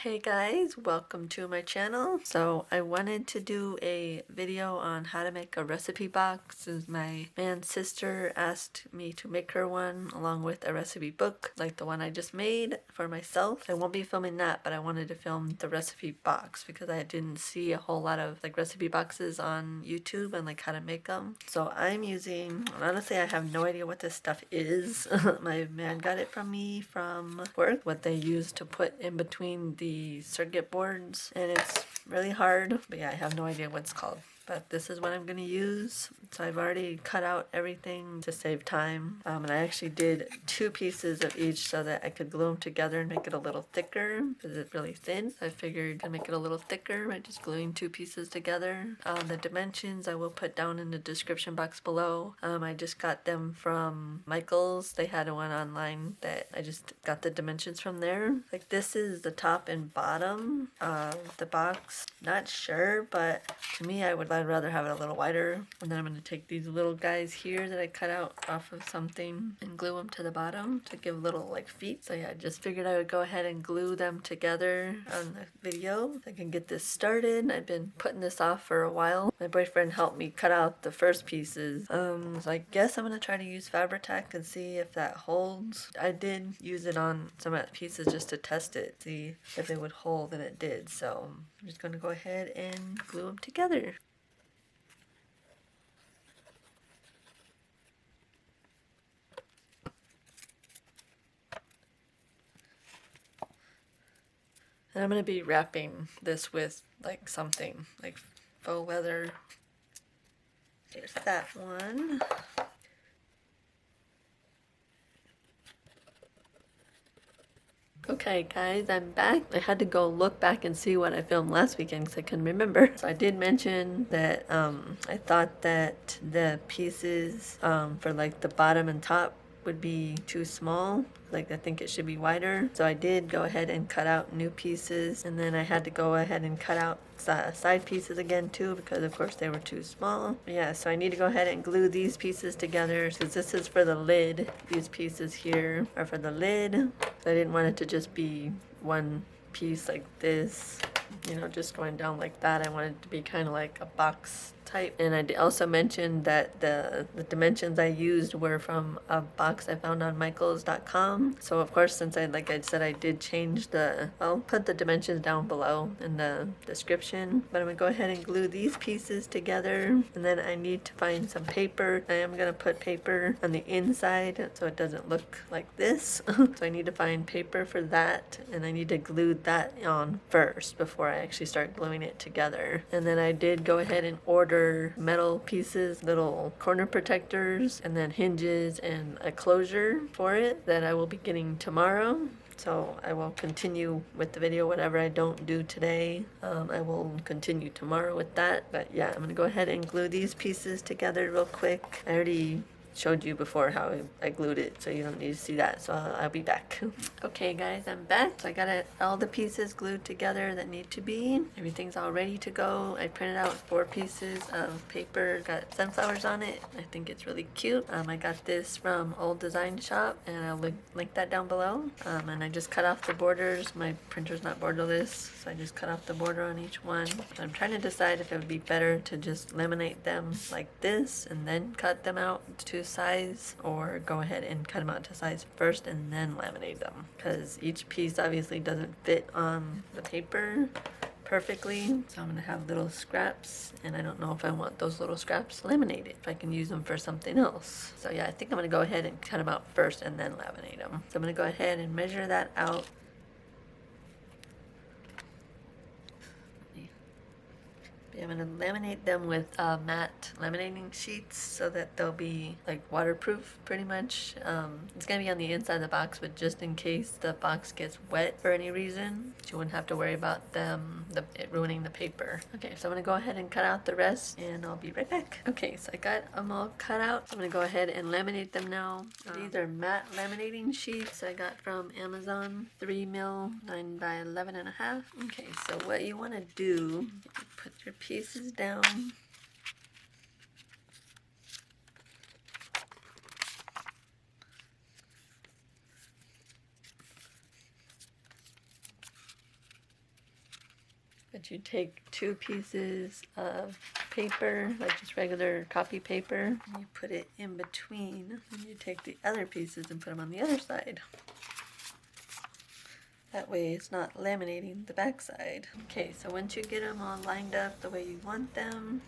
Hey guys, welcome to my channel. So I wanted to do a video on how to make a recipe box since my man's sister asked me to make her one along with a recipe book like the one I just made for myself. I won't be filming that, but I wanted to film the recipe box because I didn't see a whole lot of like recipe boxes on YouTube and like how to make them. So I'm using, honestly I have no idea what this stuff is. My man got it from me from work, what they use to put in between the circuit boards, and it's really hard, but yeah, I have no idea what it's called. But this is what I'm going to use. So I've already cut out everything to save time. And I actually did 2 pieces of each so that I could glue them together and make it a little thicker because it's really thin. So I figured to make it a little thicker by just gluing 2 pieces together. The dimensions I will put down in the description box below. I just got them from Michael's. They had one online that I just got the dimensions from there. Like this is the top and bottom of the box. Not sure, but to me I'd rather have it a little wider. And then I'm going to take these little guys here that I cut out off of something and glue them to the bottom to give little like feet. So yeah, I just figured I would go ahead and glue them together on the video so I can get this started. I've been putting this off for a while. My boyfriend helped me cut out the first pieces. So I guess I'm going to try to use Fabri-Tac and see if that holds. I did use it on some of the pieces just to test it, see if it would hold, and it did. So I'm just going to go ahead and glue them together. And I'm going to be wrapping this with like something like faux leather. There's that one. Okay guys, I'm back. I had to go look back and see what I filmed last weekend because I couldn't remember. So I did mention that I thought that the pieces for like the bottom and top would be too small. Like I think it should be wider. So I did go ahead and cut out new pieces, and then I had to go ahead and cut out side pieces again too because of course they were too small. Yeah, so I need to go ahead and glue these pieces together because this is for the lid. These pieces here are for the lid. So I didn't want it to just be one piece like this, you know, just going down like that. I wanted it to be kind of like a box type. And I also mentioned that the dimensions I used were from a box I found on michaels.com. So of course, since like I said, I did change I'll put the dimensions down below in the description. But I'm gonna go ahead and glue these pieces together, and then I need to find some paper. I am gonna put paper on the inside so it doesn't look like this. So I need to find paper for that, and I need to glue that on first before I actually start gluing it together. And then I did go ahead and order metal pieces, little corner protectors, and then hinges and a closure for it that I will be getting tomorrow. So I will continue with the video. Whatever I don't do today, I will continue tomorrow with that. But yeah, I'm gonna go ahead and glue these pieces together real quick. I already showed you before how I glued it, so you don't need to see that. So I'll be back. Okay guys, I'm back. So I got all the pieces glued together that need to be. Everything's all ready to go. I printed out 4 pieces of paper, got sunflowers on it. I think it's really cute. I got this from Old Design Shop, and I'll link that down below. And I just cut off the borders. My printer's not borderless, so I just cut off the border on each one. I'm trying to decide if it would be better to just laminate them like this and then cut them out to size, or go ahead and cut them out to size first and then laminate them, because each piece obviously doesn't fit on the paper perfectly. So I'm gonna have little scraps, and I don't know if I want those little scraps laminated, if I can use them for something else. So yeah, I think I'm gonna go ahead and cut them out first and then laminate them. So I'm gonna go ahead and measure that out. I'm going to laminate them with matte laminating sheets so that they'll be like waterproof pretty much. It's going to be on the inside of the box, but just in case the box gets wet for any reason, you wouldn't have to worry about it ruining the paper. Okay, so I'm going to go ahead and cut out the rest, and I'll be right back. Okay, so I got them all cut out. So I'm going to go ahead and laminate them now. These are matte laminating sheets I got from Amazon, 3mm, 9 by 11.5. Okay, so what you want to do, put your pieces down. But you take 2 pieces of paper, like just regular copy paper, and you put it in between, and you take the other pieces and put them on the other side. That way it's not laminating the back side. Okay, so once you get them all lined up the way you want them,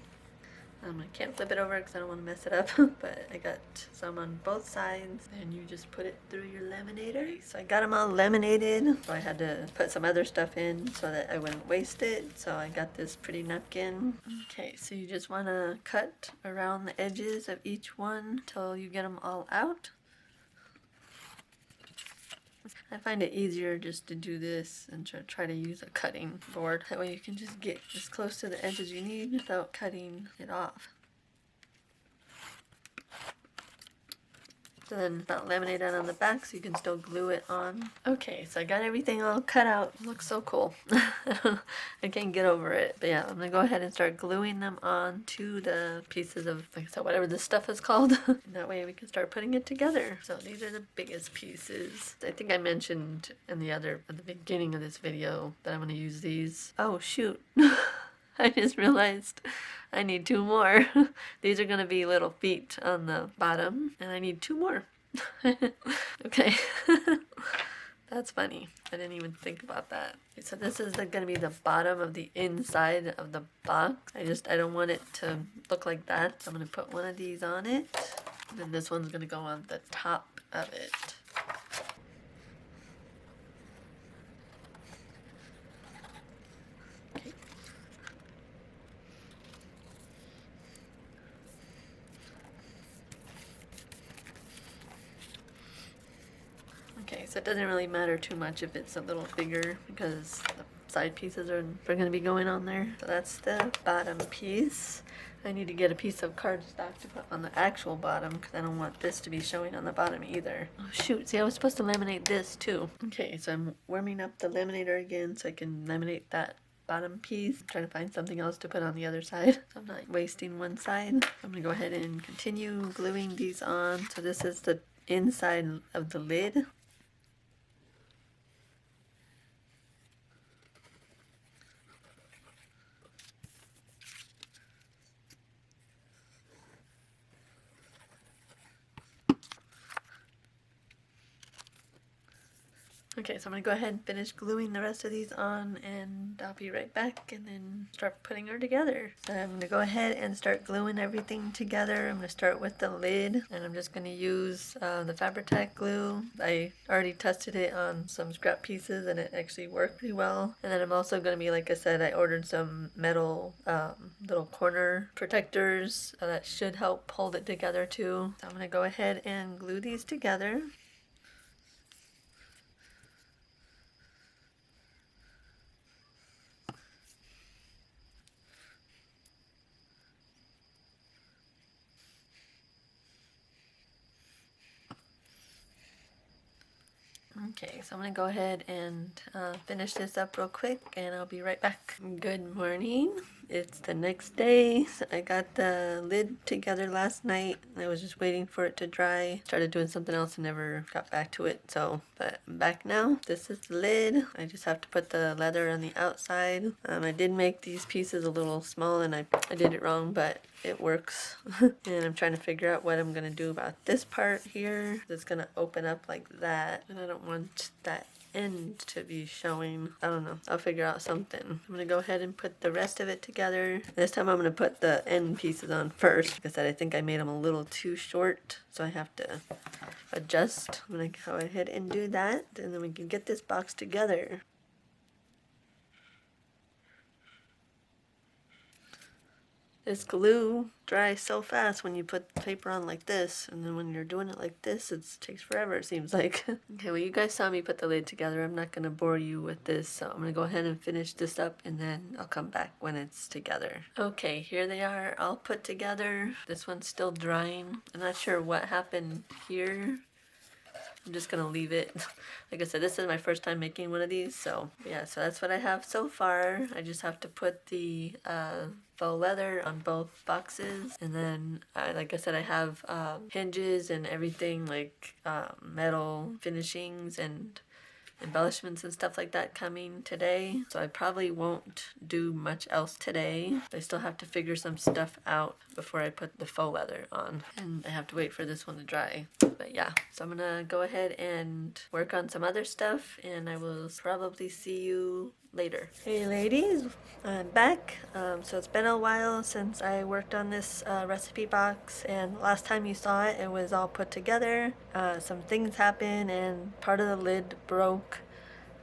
I can't flip it over because I don't want to mess it up, but I got some on both sides, and you just put it through your laminator. So I got them all laminated, so I had to put some other stuff in so that I wouldn't waste it. So I got this pretty napkin. Okay, so you just want to cut around the edges of each one till you get them all out. I find it easier just to do this and try to use a cutting board. That way you can just get as close to the edge as you need without cutting it off. So then it's not laminated on the back, so you can still glue it on. Okay, so I got everything all cut out. It looks so cool. I can't get over it. But yeah, I'm gonna go ahead and start gluing them on to the pieces of, like I said, whatever this stuff is called. And that way we can start putting it together. So these are the biggest pieces. I think I mentioned at the beginning of this video that I'm gonna use these. Oh shoot. I just realized I need 2 more. These are gonna be little feet on the bottom, and I need 2 more. Okay. That's funny. I didn't even think about that. Okay, so this is gonna be the bottom of the inside of the box. I don't want it to look like that. So I'm gonna put one of these on it. And then this one's gonna go on the top of it. Okay, so it doesn't really matter too much if it's a little bigger because the side pieces are going to be going on there. So that's the bottom piece. I need to get a piece of cardstock to put on the actual bottom because I don't want this to be showing on the bottom either. Oh shoot, see I was supposed to laminate this too. Okay, so I'm warming up the laminator again so I can laminate that bottom piece. I'm trying to find something else to put on the other side so I'm not wasting one side. I'm going to go ahead and continue gluing these on. So this is the inside of the lid. Okay, so I'm going to go ahead and finish gluing the rest of these on, and I'll be right back and then start putting her together. So I'm going to go ahead and start gluing everything together. I'm going to start with the lid, and I'm just going to use the Fabri-Tac glue. I already tested it on some scrap pieces and it actually worked pretty well. And then I'm also going to be, like I said, I ordered some metal little corner protectors that should help hold it together too. So I'm going to go ahead and glue these together. Okay, so I'm going to go ahead and finish this up real quick and I'll be right back. Good morning. It's the next day. So I got the lid together last night. I was just waiting for it to dry. Started doing something else and never got back to it. But I'm back now. This is the lid. I just have to put the leather on the outside. I did make these pieces a little small and I did it wrong, but it works. And I'm trying to figure out what I'm going to do about this part here. It's going to open up like that. And I don't want that end to be showing. I don't know. I'll figure out something. I'm going to go ahead and put the rest of it together. This time I'm going to put the end pieces on first. Like I said, I think I made them a little too short, so I have to adjust. I'm going to go ahead and do that, and then we can get this box together. This glue dries so fast when you put paper on like this, and then when you're doing it like this, it takes forever, it seems like. Okay, well you guys saw me put the lid together. I'm not going to bore you with this, so I'm going to go ahead and finish this up, and then I'll come back when it's together. Okay, here they are all put together. This one's still drying. I'm not sure what happened here. I'm just gonna leave it. Like I said, this is my first time making one of these, so yeah, so that's what I have so far. I just have to put the faux leather on both boxes, and then like I said, I have hinges and everything, like metal finishings and embellishments and stuff like that coming today, so I probably won't do much else today. I still have to figure some stuff out before I put the faux leather on, and I have to wait for this one to dry. But yeah, so I'm gonna go ahead and work on some other stuff, and I will probably see you later. Hey ladies, I'm back. So it's been a while since I worked on this recipe box, and last time you saw it, it was all put together. Some things happened and part of the lid broke.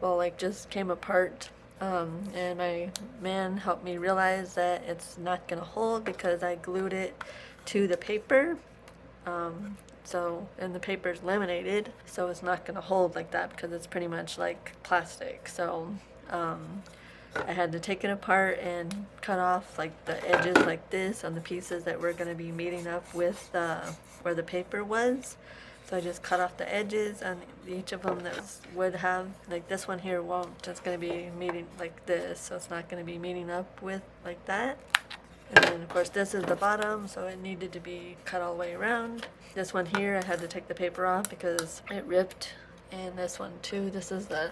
Well, like just came apart. And my man helped me realize that it's not gonna hold because I glued it to the paper. And the paper's laminated, so it's not gonna hold like that because it's pretty much like plastic. So I had to take it apart and cut off like the edges like this on the pieces that were going to be meeting up with where the paper was. So I just cut off the edges on each of them that would have, like this one here won't, it's going to be meeting like this, so it's not going to be meeting up with like that. And then of course this is the bottom, so it needed to be cut all the way around. This one here I had to take the paper off because it ripped, and this one too, this is the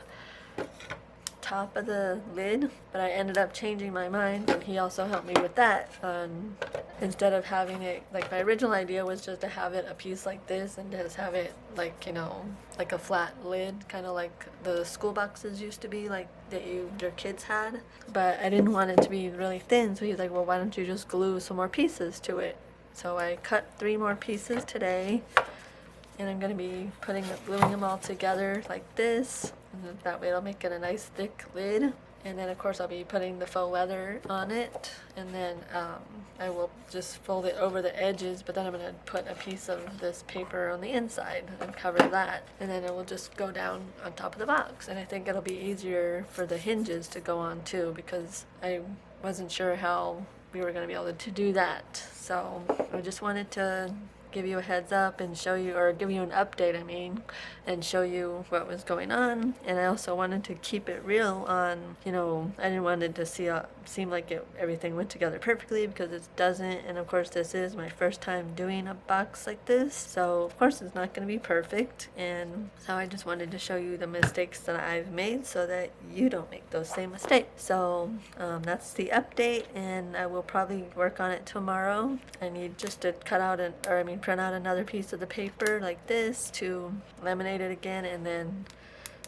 top of the lid, but I ended up changing my mind, and he also helped me with that. Instead of having it, like my original idea was just to have it a piece like this and just have it like, you know, like a flat lid, kind of like the school boxes used to be, like that your kids had. But I didn't want it to be really thin, so he's like, well, why don't you just glue some more pieces to it? So I cut 3 more pieces today, and I'm going to be gluing them all together like this, and that way it'll make it a nice thick lid. And then of course I'll be putting the faux leather on it, and then I will just fold it over the edges, but then I'm going to put a piece of this paper on the inside and cover that, and then it will just go down on top of the box. And I think it'll be easier for the hinges to go on too, because I wasn't sure how we were going to be able to do that. So I just wanted to give you a heads up and show you, or give you an update, I mean, and show you what was going on. And I also wanted to keep it real on, you know, I didn't want it to seem like everything went together perfectly, because it doesn't. And of course this is my first time doing a box like this, so of course it's not going to be perfect. And so I just wanted to show you the mistakes that I've made so that you don't make those same mistakes. So that's the update, and I will probably work on it tomorrow. I need just to print out another piece of the paper like this to laminate it again, and then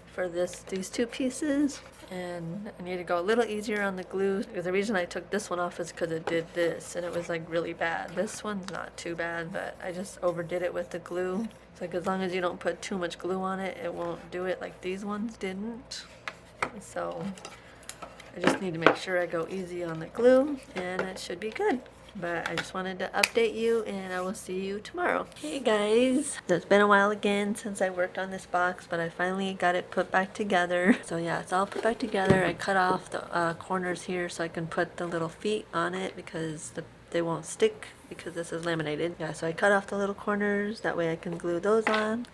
for these 2 pieces. And I need to go a little easier on the glue, because the reason I took this one off is because it did this and it was like really bad. This one's not too bad, but I just overdid it with the glue. It's like, as long as you don't put too much glue on it, it won't do it like these ones didn't. So I just need to make sure I go easy on the glue, and it should be good. But I just wanted to update you, and I will see you tomorrow. Hey guys, it's been a while again since I worked on this box, but I finally got it put back together. So yeah, it's all put back together. I cut off the corners here so I can put the little feet on it, because they won't stick because this is laminated. Yeah, so I cut off the little corners, that way I can glue those on.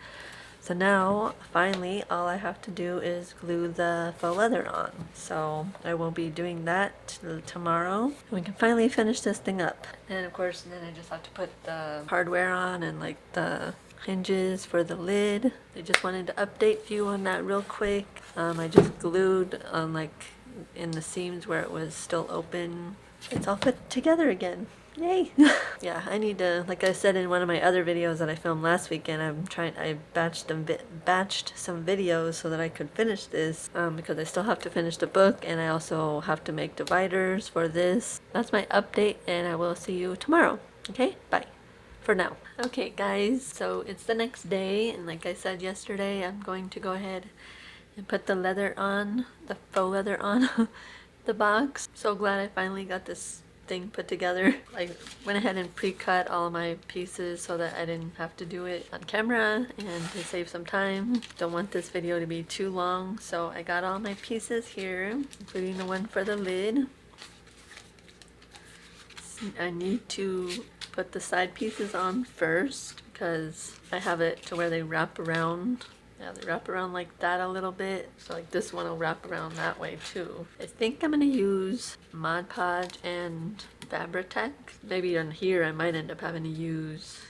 So now, finally, all I have to do is glue the faux leather on. So I will be doing that tomorrow, and we can finally finish this thing up. And of course, then I just have to put the hardware on, and like the hinges for the lid. I just wanted to update you on that real quick. I just glued on like in the seams where it was still open. It's all put together again. Yay! Yeah, I need to, like I said in one of my other videos that I filmed last weekend, I batched some videos so that I could finish this, because I still have to finish the book, and I also have to make dividers for this. That's my update, and I will see you tomorrow. Okay, bye for now. Okay guys, so it's the next day, and like I said yesterday, I'm going to go ahead and put the leather on, the faux leather on the box. So glad I finally got this thing put together. I went ahead and pre-cut all of my pieces so that I didn't have to do it on camera, and to save some time. Don't want this video to be too long, so I got all my pieces here, including the one for the lid. I need to put the side pieces on first, because I have it to where they wrap around. Yeah, they wrap around like that a little bit, so like this one will wrap around that way too. I think I'm gonna use Mod Podge and Fabri-Tac. Maybe on here I might end up having to use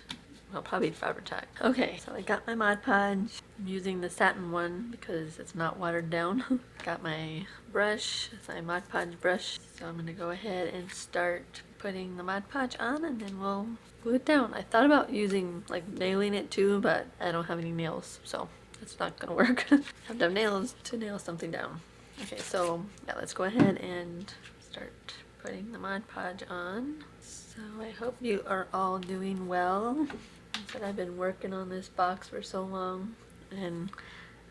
well, probably Fabric-Tac. Okay, so I got my Mod Podge. I'm using the satin one because it's not watered down. Got my brush, it's my Mod Podge brush. So I'm gonna go ahead and start putting the Mod Podge on, and then we'll glue it down. I thought about using, like, nailing it too, but I don't have any nails, so it's not gonna work. I have to have nails to nail something down. Okay, so yeah, let's go ahead and start putting the Mod Podge on. So I hope you are all doing well. I said I've been working on this box for so long, and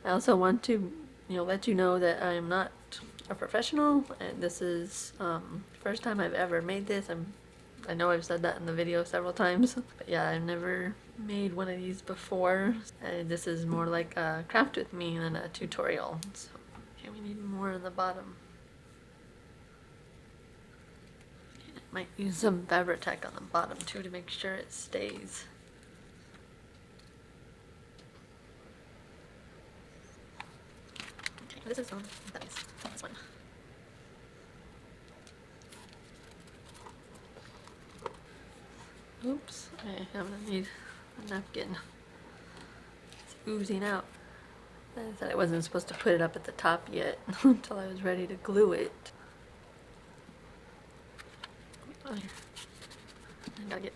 I also want to, let you know that I'm not a professional, and this is the first time I've ever made this. I know I've said that in the video several times, but yeah, I've never made one of these before. And this is more like a craft with me than a tutorial. So, okay, we need more on the bottom. Might use some Fabric-Tac on the bottom too to make sure it stays. Okay, this is nice. This one. Oops, okay, I'm gonna need a napkin. It's oozing out. I said I wasn't supposed to put it up at the top yet until I was ready to glue it. Oh, here. I gotta get.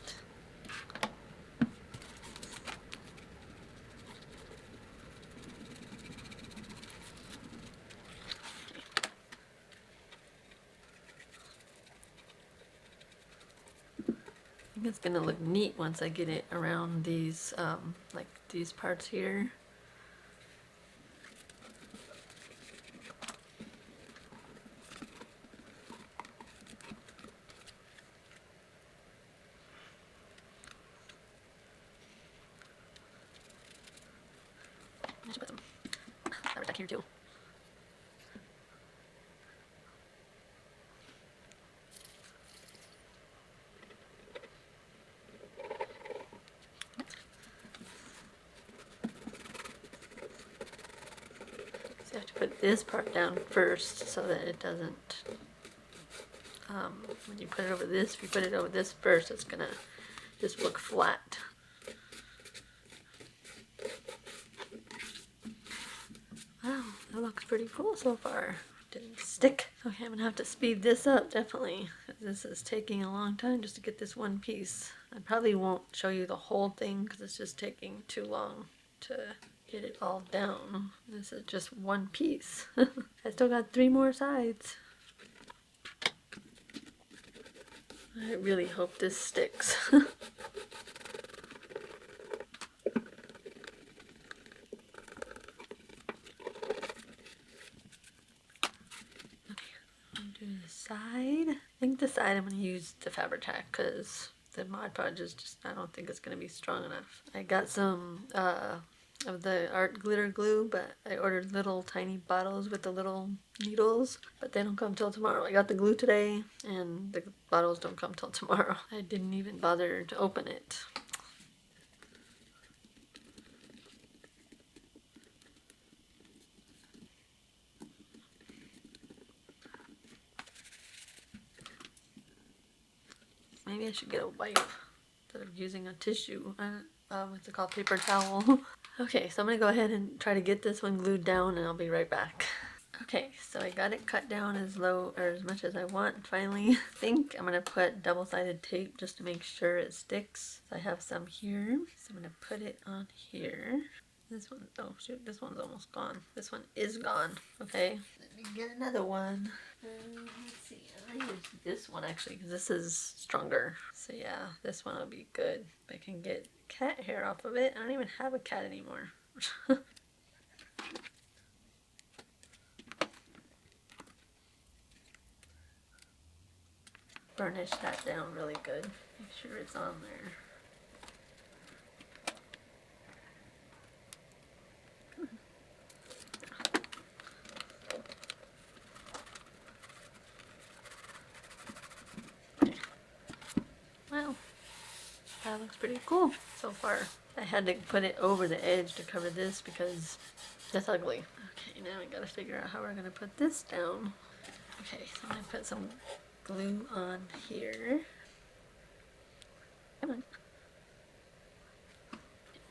I think it's gonna look neat once I get it around these, like these parts here. I should put some Fabric-Tac here too. So you have to put this part down first so that it doesn't, when you put it over this, if you put it over this first, it's gonna just look flat. Wow, that looks pretty cool so far. Didn't stick. Okay, I'm gonna have to speed this up, definitely. This is taking a long time just to get this one piece. I probably won't show you the whole thing because it's just taking too long to get it all down. This is just one piece. I still got 3 more sides. I really hope this sticks. Do the side. I think the side I'm going to use the Fabric-Tac because the Mod Podge is just, I don't think it's going to be strong enough. I got some of the art glitter glue, but I ordered little tiny bottles with the little needles, but they don't come till tomorrow. I got the glue today and the bottles don't come till tomorrow. I didn't even bother to open it. Maybe I should get a wipe instead of using a tissue. What's it called? Paper towel. Okay, so I'm gonna go ahead and try to get this one glued down and I'll be right back. Okay, so I got it cut down as low or as much as I want finally. I think I'm gonna put double-sided tape just to make sure it sticks. I have some here, so I'm gonna put it on here. This one, oh shoot, this one's almost gone. This one is gone. Okay, let me get another one. Let's see, I use this one actually because this is stronger. So yeah, this one will be good. I can get cat hair off of it. I don't even have a cat anymore. Burnish that down really good. Make sure it's on there. Wow, that looks pretty cool so far. I had to put it over the edge to cover this because that's ugly. Okay, now we gotta figure out how we're gonna put this down. Okay, so I'm gonna put some glue on here. Come on.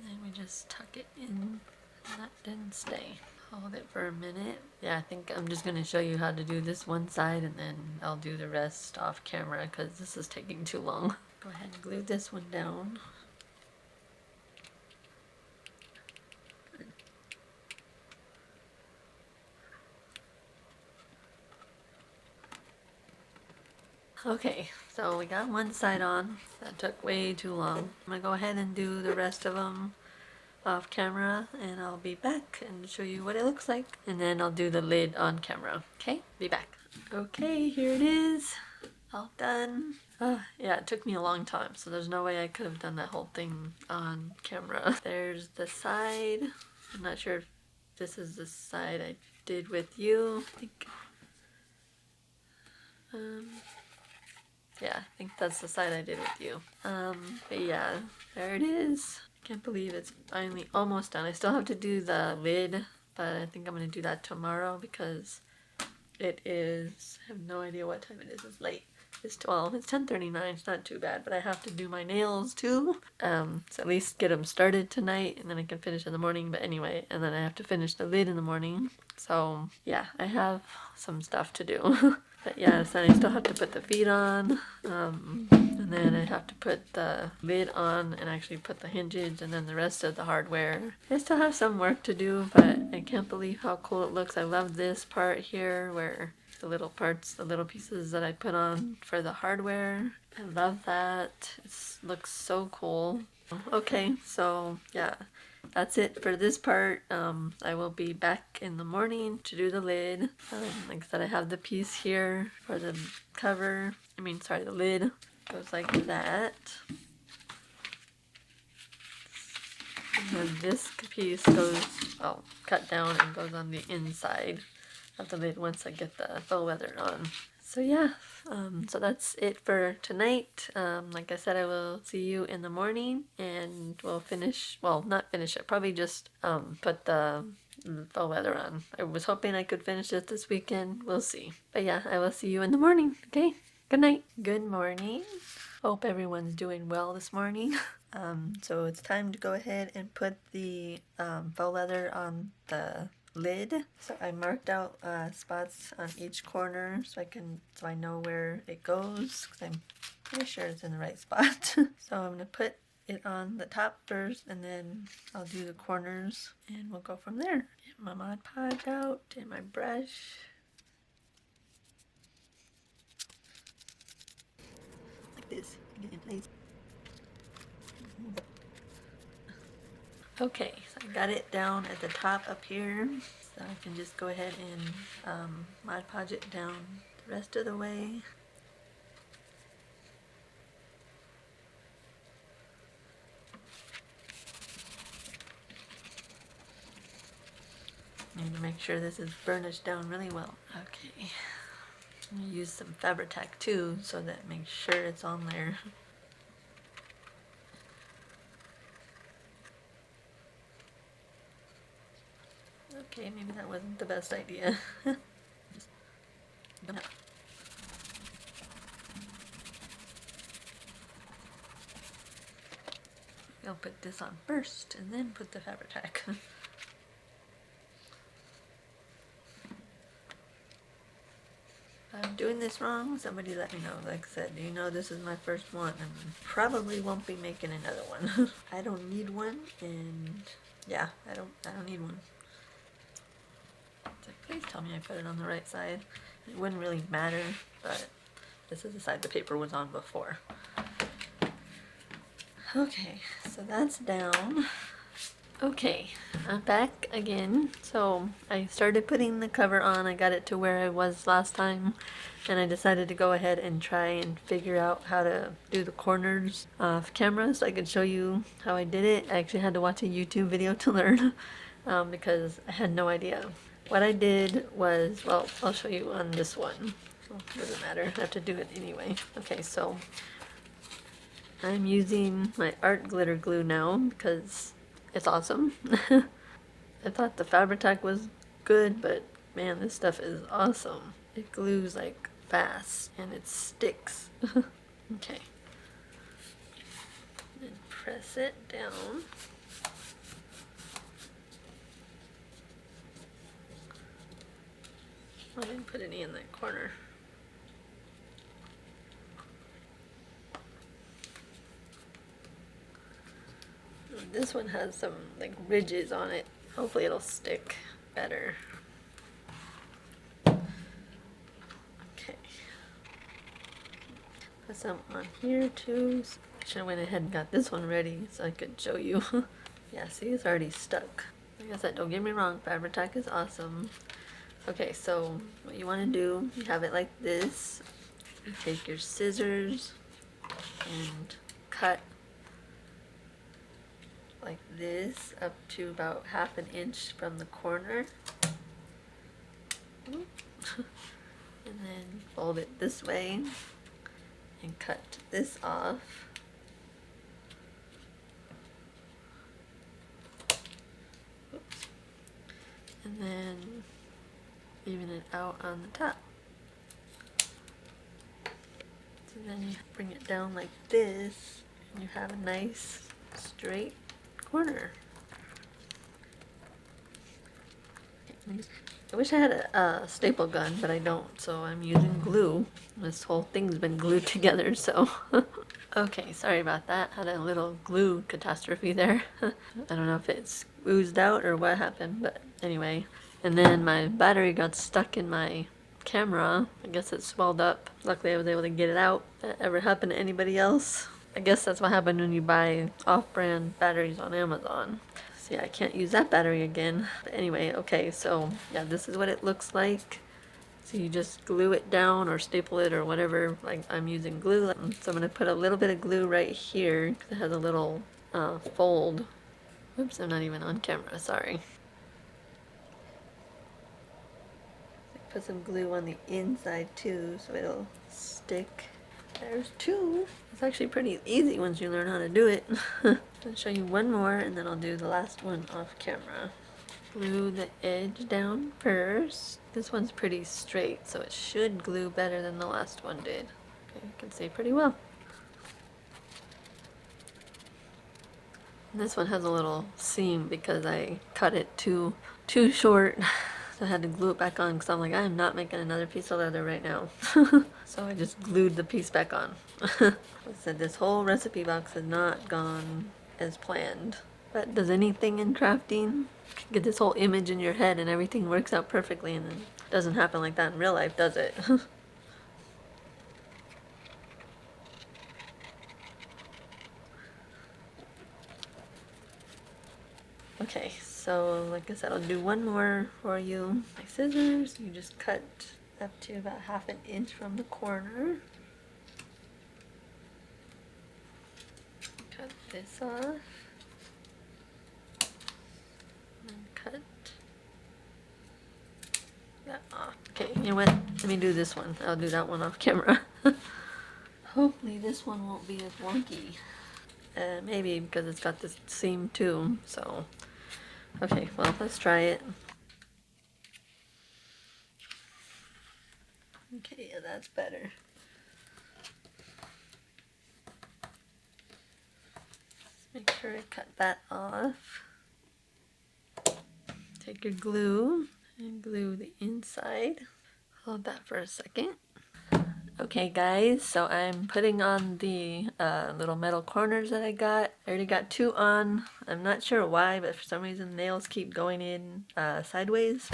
then we just tuck it in. That didn't stay. Hold it for a minute. Yeah, I think I'm just gonna show you how to do this one side and then I'll do the rest off camera because this is taking too long. Go ahead and glue this one down. Okay, so we got one side on. That took way too long. I'm gonna go ahead and do the rest of them off camera and I'll be back and show you what it looks like. And then I'll do the lid on camera. Okay, be back. Okay, here it is. All done. Yeah, it took me a long time, so there's no way I could have done that whole thing on camera. There's the side. I'm not sure if this is the side I did with you. Yeah, I think that's the side I did with you. But yeah, there it is. Can't believe it's finally almost done. I still have to do the lid, but I think I'm gonna do that tomorrow because it is, I have no idea what time it is. It's late. It's 12. It's 10:39. It's not too bad, but I have to do my nails too. So at least get them started tonight and then I can finish in the morning. But anyway, and then I have to finish the lid in the morning. So yeah, I have some stuff to do. But yeah, so I still have to put the feet on, and then I have to put the lid on and actually put the hinges and then the rest of the hardware. I still have some work to do, but I can't believe how cool it looks. I love this part here where the little parts, the little pieces that I put on for the hardware. I love that. It looks so cool. Okay, so yeah. That's it for this part. I will be back in the morning to do the lid. Like I said, I have the piece here for the cover. The lid goes like that. And then this piece goes, cut down and goes on the inside of the lid once I get the faux leather on. So yeah, so that's it for tonight. Like I said, I will see you in the morning and we'll finish, well, not finish it, probably just put the faux leather on. I was hoping I could finish it this weekend. We'll see. But yeah, I will see you in the morning. Okay, good night. Good morning. Hope everyone's doing well this morning. So it's time to go ahead and put the faux leather on the lid. So I marked out spots on each corner so I know where it goes because I'm pretty sure it's in the right spot. So I'm gonna put it on the top first and then I'll do the corners and we'll go from there. Get my Mod Podge out and my brush. Like this. Get it in place. Okay, so I got it down at the top up here, so I can just go ahead and Mod Podge it down the rest of the way. Need to make sure this is burnished down really well. Okay, I'm gonna use some Fabri-Tac too, so that makes sure it's on there. Okay, maybe that wasn't the best idea. I'll put this on first and then put the Fabri-Tac. If I'm doing this wrong, somebody let me know. Like I said, you know this is my first one and probably won't be making another one. I don't need one, and yeah, I don't need one. So please tell me I put it on the right side. It wouldn't really matter, but this is the side the paper was on before. Okay, so that's down. Okay, I'm back again. So I started putting the cover on. I got it to where I was last time, and I decided to go ahead and try and figure out how to do the corners off camera so I could show you how I did it. I actually had to watch a YouTube video to learn because I had no idea. What I did was, well, I'll show you on this one. So it doesn't matter, I have to do it anyway. Okay, so I'm using my art glitter glue now because it's awesome. I thought the Fabri-Tac was good, but man, this stuff is awesome. It glues like fast and it sticks. Okay. Then press it down. I didn't put any in that corner. This one has some like ridges on it. Hopefully it'll stick better. Okay. Put some on here too. I should have went ahead and got this one ready so I could show you. Yeah, see, it's already stuck. Like I said, don't get me wrong, Fabri-Tac is awesome. Okay, so what you want to do, you have it like this. You take your scissors and cut like this up to about ½ an inch from the corner. And then fold it this way and cut this off. Oops. And then even it out on the top. So then you bring it down like this and you have a nice straight corner. I wish I had a staple gun, but I don't, so I'm using glue. This whole thing's been glued together, so. Okay, sorry about that. Had a little glue catastrophe there. I don't know if it's oozed out or what happened, but anyway. And then my battery got stuck in my camera. I guess it swelled up. Luckily I was able to get it out. That ever happened to anybody else? I guess that's what happened when you buy off-brand batteries on Amazon. So yeah, I can't use that battery again. But anyway, okay, so yeah, this is what it looks like. So you just glue it down or staple it or whatever. Like I'm using glue. So I'm gonna put a little bit of glue right here because it has a little fold. Oops, I'm not even on camera, sorry. Put some glue on the inside too so it'll stick. There's two. It's actually pretty easy once you learn how to do it. I'll show you one more and then I'll do the last one off camera. Glue the edge down first. This one's pretty straight, so it should glue better than the last one did. Okay, you can see pretty well. And this one has a little seam because I cut it too short. So I had to glue it back on because I'm like, I am not making another piece of leather right now. So I just glued the piece back on. I said this whole recipe box has not gone as planned. But does anything in crafting get this whole image in your head and everything works out perfectly, and then it doesn't happen like that in real life, does it? Okay, so like I said, I'll do one more for you. My scissors, you just cut up to about ½ an inch from the corner. Cut this off. And cut that off. Okay, you know what? Let me do this one. I'll do that one off camera. Hopefully this one won't be as wonky. Maybe because it's got this seam too, so. Okay, well, let's try it. Okay, yeah, that's better. Just make sure I cut that off. Take your glue and glue the inside. Hold that for a second. Okay guys, so I'm putting on the little metal corners that I got. I already got 2 on. I'm not sure why, but for some reason nails keep going in sideways.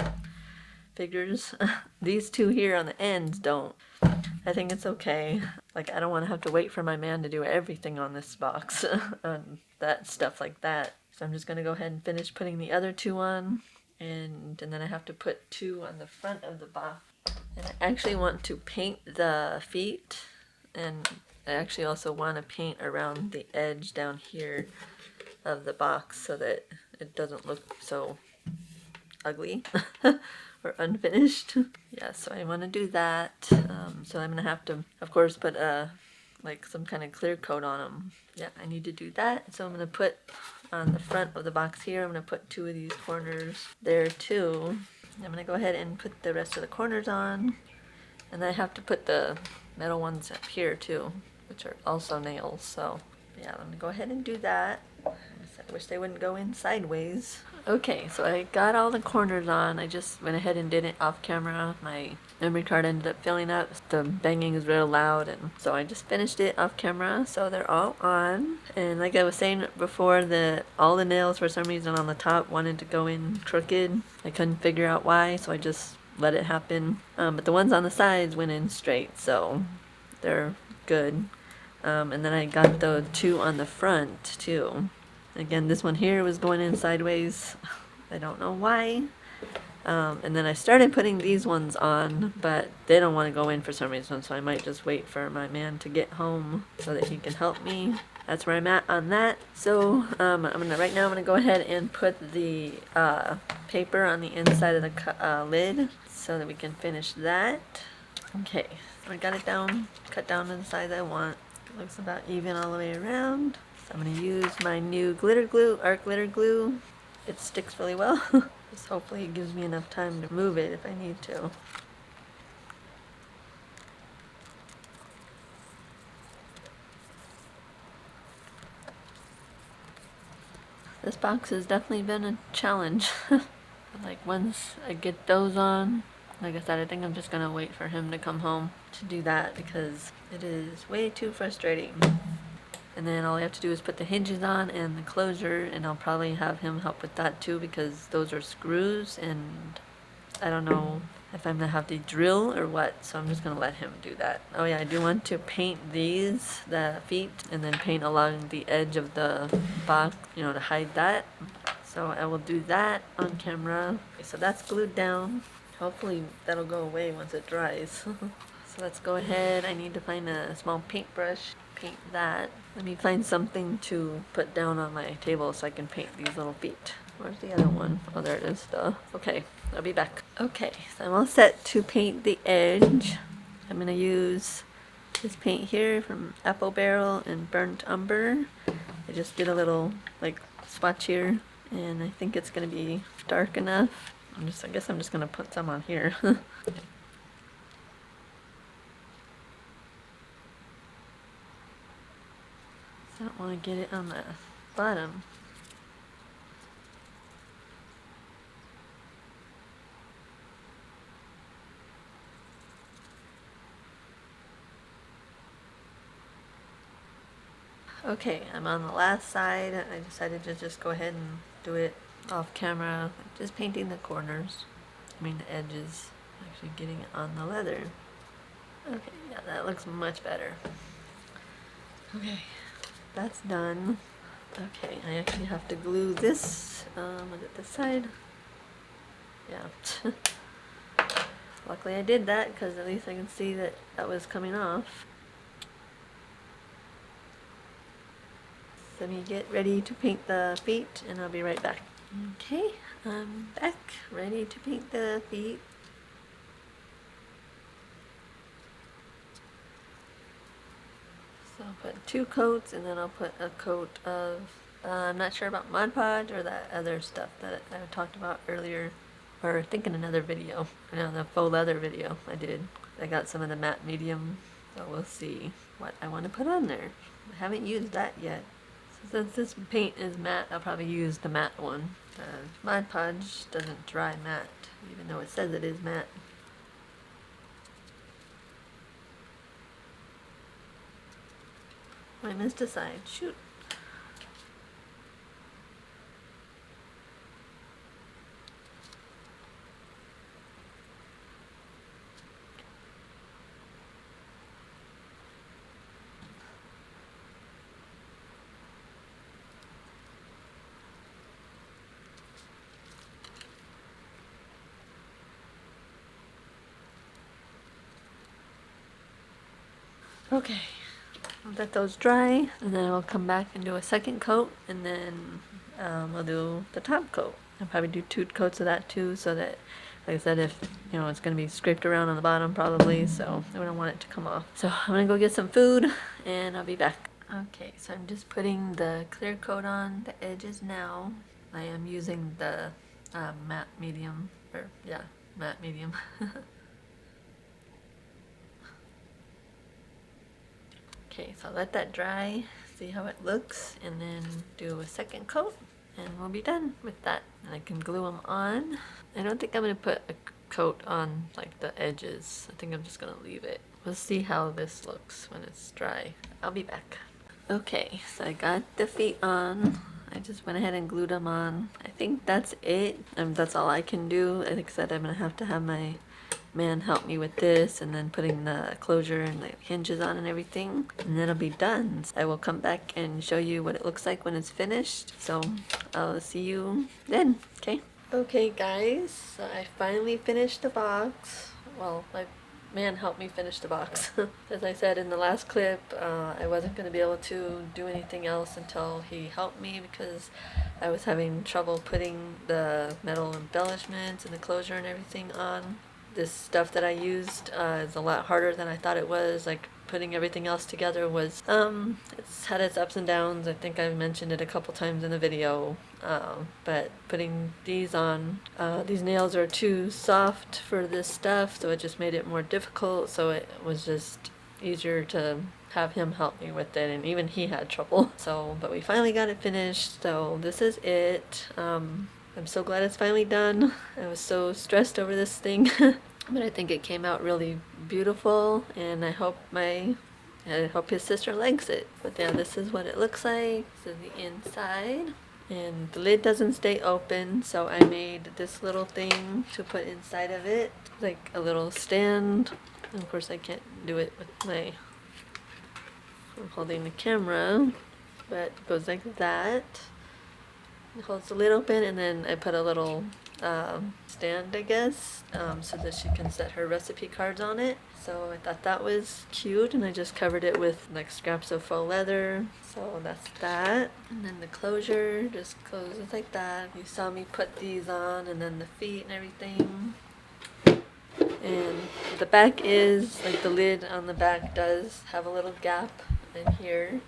Figures. These 2 here on the ends don't. I think it's okay. Like, I don't want to have to wait for my man to do everything on this box. That stuff like that. So I'm just going to go ahead and finish putting the other 2 on. And then I have to put 2 on the front of the box. And I actually want to paint the feet, and I actually also want to paint around the edge down here of the box so that it doesn't look so ugly or unfinished. Yeah, so I want to do that. So I'm gonna have to, of course, put like some kind of clear coat on them. Yeah, I need to do that. So I'm gonna put on the front of the box here, I'm gonna put 2 of these corners there too. I'm gonna go ahead and put the rest of the corners on, and I have to put the metal ones up here too, which are also nails. So yeah, I'm gonna go ahead and do that. I wish they wouldn't go in sideways. Okay, so I got all the corners on. I just went ahead and did it off camera. My memory card ended up filling up. The banging is real loud, and so I just finished it off camera. So they're all on. And like I was saying before, all the nails for some reason on the top wanted to go in crooked. I couldn't figure out why, so I just let it happen. But the ones on the sides went in straight, so they're good. And then I got the two on the front too. Again, this one here was going in sideways. I don't know why. And then I started putting these ones on, but they don't want to go in for some reason, so I might just wait for my man to get home so that he can help me. That's where I'm at on that. So right now I'm gonna go ahead and put the paper on the inside of the lid so that we can finish that. Okay, so I got it down, cut down to the size I want. It looks about even all the way around. So I'm gonna use my new glitter glue, art glitter glue. It sticks really well. Just hopefully it gives me enough time to move it if I need to. This box has definitely been a challenge. Like once I get those on, like I said, I think I'm just gonna wait for him to come home to do that because it is way too frustrating. And then all I have to do is put the hinges on and the closure, and I'll probably have him help with that too because those are screws and I don't know if I'm gonna have to drill or what, so I'm just gonna let him do that. Oh yeah, I do want to paint these, the feet, and then paint along the edge of the box, you know, to hide that. So I will do that on camera. Okay, so that's glued down. Hopefully that'll go away once it dries. So let's go ahead. I need to find a small paintbrush, paint that. Let me find something to put down on my table so I can paint these little feet. Where's the other one? Oh, there it is. Okay, I'll be back. Okay, so I'm all set to paint the edge. I'm gonna use this paint here from Apple Barrel and Burnt Umber. I just did a little like swatch here, and I think it's gonna be dark enough. I guess I'm just gonna put some on here. I don't want to get it on the bottom. Okay, I'm on the last side. I decided to just go ahead and do it off camera, just painting the corners. I mean the edges, actually getting it on the leather. Okay, yeah, that looks much better. Okay, that's done. Okay, I actually have to glue this. Was it this side? Yeah. Luckily I did that because at least I can see that that was coming off. Let me get ready to paint the feet and I'll be right back. Okay, I'm back, ready to paint the feet. So I'll put 2 coats and then I'll put a coat of, I'm not sure about Mod Podge or that other stuff that I talked about earlier, or I think in another video, the faux leather video I did. I got some of the matte medium, so we'll see what I want to put on there. I haven't used that yet. So since this paint is matte, I'll probably use the matte one. Mod Podge doesn't dry matte, even though it says it is matte. I missed a side. Shoot. Okay. I'll let those dry, and then I'll come back and do a second coat, and then I'll do the top coat. I'll probably do 2 coats of that too, so that, like I said, if it's going to be scraped around on the bottom probably, so I don't want it to come off. So I'm going to go get some food, and I'll be back. Okay, so I'm just putting the clear coat on the edges now. I am using the matte medium, matte medium. Okay, so I'll let that dry, see how it looks, and then do a second coat. and we'll be done with that. And I can glue them on. I don't think I'm gonna put a coat on like the edges. I think I'm just gonna leave it. We'll see how this looks when it's dry. I'll be back. Okay, so I got the feet on. I just went ahead and glued them on. I think that's it. That's all I can do. Like I said, I'm gonna have to have my man help me with this and then putting the closure and the hinges on and everything, and then it'll be done. I will come back and show you what it looks like when it's finished. So I'll see you then. Okay guys, so I finally finished the box. Well, my man helped me finish the box. As I said in the last clip, I wasn't going to be able to do anything else until he helped me because I was having trouble putting the metal embellishments and the closure and everything on. This stuff that I used is a lot harder than I thought it was. Like putting everything else together was, it's had its ups and downs. I think I've mentioned it a couple times in the video. But putting these on, these nails are too soft for this stuff, so it just made it more difficult. So it was just easier to have him help me with it, and even he had trouble. So, but we finally got it finished. So this is it. I'm so glad it's finally done. I was so stressed over this thing, but I think it came out really beautiful, and I hope his sister likes it. But yeah, this is what it looks like. This is the inside. And the lid doesn't stay open, so I made this little thing to put inside of it, like a little stand. And of course I can't do it with I'm holding the camera, but it goes like that. It holds the lid open, and then I put a little stand, I guess, so that she can set her recipe cards on it. So I thought that was cute, and I just covered it with like scraps of faux leather. So that's that. And then the closure just closes like that. You saw me put these on, and then the feet and everything. And the back is, like the lid on the back does have a little gap in here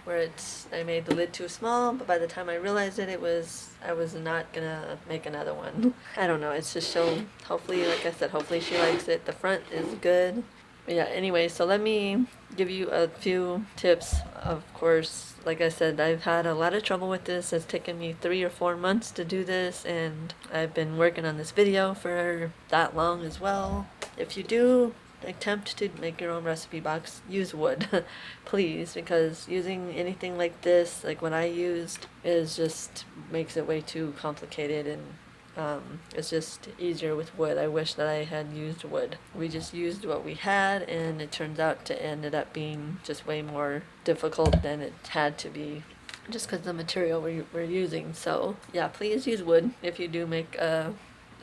where I made the lid too small, but by the time I realized it, I was not gonna make another one. I don't know, it's just hopefully, like I said, hopefully she likes it. The front is good. But yeah, anyway, so let me give you a few tips. Of course, like I said, I've had a lot of trouble with this. It's taken me 3 or 4 months to do this, and I've been working on this video for that long as well. If you do attempt to make your own recipe box, use wood, please, because using anything like this, like what I used, is just makes it way too complicated, and it's just easier with wood. I wish that I had used wood. We just used what we had, and it turns out to ended up being just way more difficult than it had to be, just because the material we're using. So yeah, please use wood if you do make a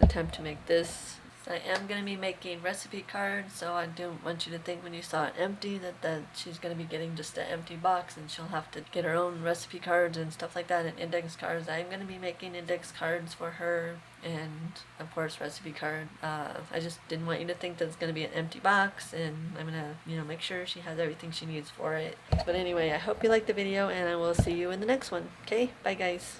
attempt to make this. I am going to be making recipe cards, so I don't want you to think when you saw it empty that she's going to be getting just an empty box and she'll have to get her own recipe cards and stuff like that, and index cards. I'm going to be making index cards for her, and of course recipe card. I just didn't want you to think that it's going to be an empty box, and I'm going to make sure she has everything she needs for it. But anyway, I hope you liked the video, and I will see you in the next one. Okay, bye guys.